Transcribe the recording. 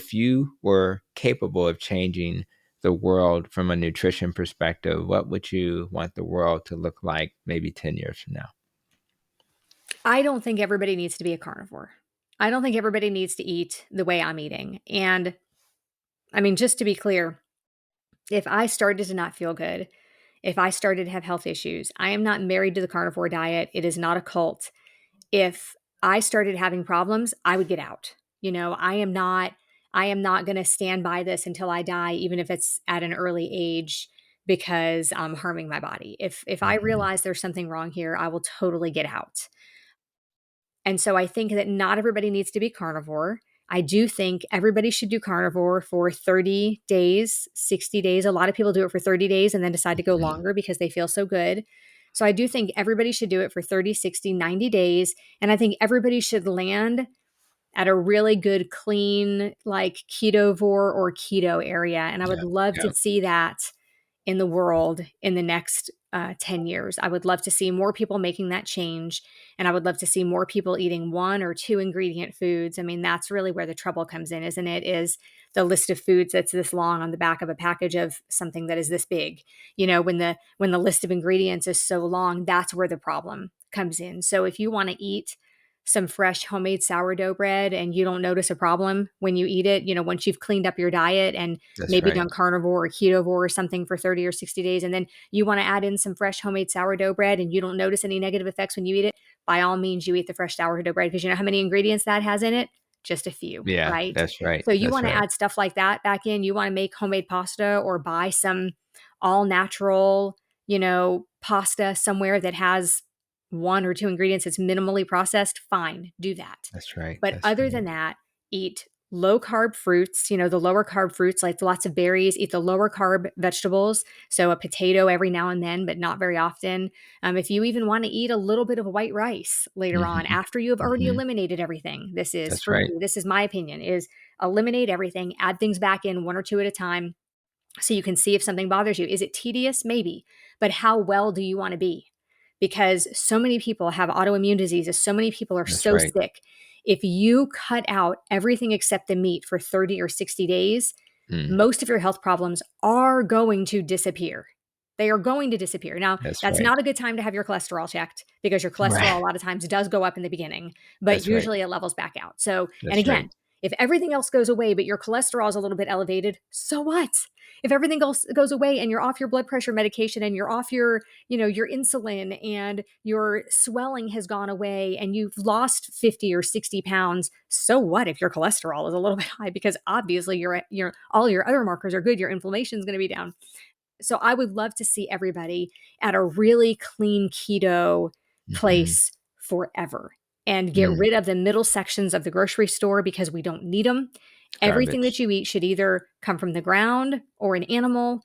if you were capable of changing the world from a nutrition perspective, what would you want the world to look like maybe 10 years from now? I don't think everybody needs to be a carnivore. I don't think everybody needs to eat the way I'm eating. And I mean, just to be clear, if I started to not feel good, if I started to have health issues, I am not married to the carnivore diet. It is not a cult. If I started having problems, I would get out. I am not going to stand by this until I die, even if it's at an early age because I'm harming my body. If I Hmm. realize there's something wrong here, I will totally get out. And so I think that not everybody needs to be carnivore. I do think everybody should do carnivore for 30 days, 60 days. A lot of people do it for 30 days and then decide to go Hmm. longer because they feel so good. So I do think everybody should do it for 30, 60, 90 days. And I think everybody should land at a really good, clean, like ketovore or keto area. And I would Yeah. love to Yeah. see that in the world in the next 10 years. I would love to see more people making that change. And I would love to see more people eating one or two ingredient foods. I mean, that's really where the trouble comes in, isn't it? Is the list of foods that's this long on the back of a package of something that is this big. When the list of ingredients is so long, that's where the problem comes in. So if you want to eat some fresh homemade sourdough bread and you don't notice a problem when you eat it, once you've cleaned up your diet and That's maybe right. done carnivore or ketovore or something for 30 or 60 days, and then you want to add in some fresh homemade sourdough bread and you don't notice any negative effects when you eat it, by all means, you eat the fresh sourdough bread because you know how many ingredients that has in it? Just a few, Yeah, right? that's right. So you That's want to right. add stuff like that back in. You want to make homemade pasta or buy some all natural, pasta somewhere that has one or two ingredients that's minimally processed, fine, do that. That's right. But That's other right. than that, eat low carb fruits, the lower carb fruits, like lots of berries, eat the lower carb vegetables. So a potato every now and then, but not very often. If you even want to eat a little bit of white rice later on, Hmm. after you have already Hmm. eliminated everything, this is That's for right. me, this is my opinion, is eliminate everything, add things back in one or two at a time so you can see if something bothers you. Is it tedious? Maybe. But how well do you want to be? Because so many people have autoimmune diseases, so many people are That's so right. sick. If you cut out everything except the meat for 30 or 60 days, Mm, most of your health problems are going to disappear. They are going to disappear. Now, that's that's right. not a good time to have your cholesterol checked because your cholesterol a Right. lot of times does go up in the beginning, but That's right. usually it levels back out. So, and That's right. again, if everything else goes away, but your cholesterol is a little bit elevated, so what? If everything else goes away and you're off your blood pressure medication and you're off your insulin and your swelling has gone away and you've lost 50 or 60 pounds, so what if your cholesterol is a little bit high? Because obviously your all your other markers are good. Your inflammation is going to be down. So I would love to see everybody at a really clean keto Hmm. place forever and get Mm, rid of the middle sections of the grocery store because we don't need them. Everything that garbage. you eat should either come from the ground or an animal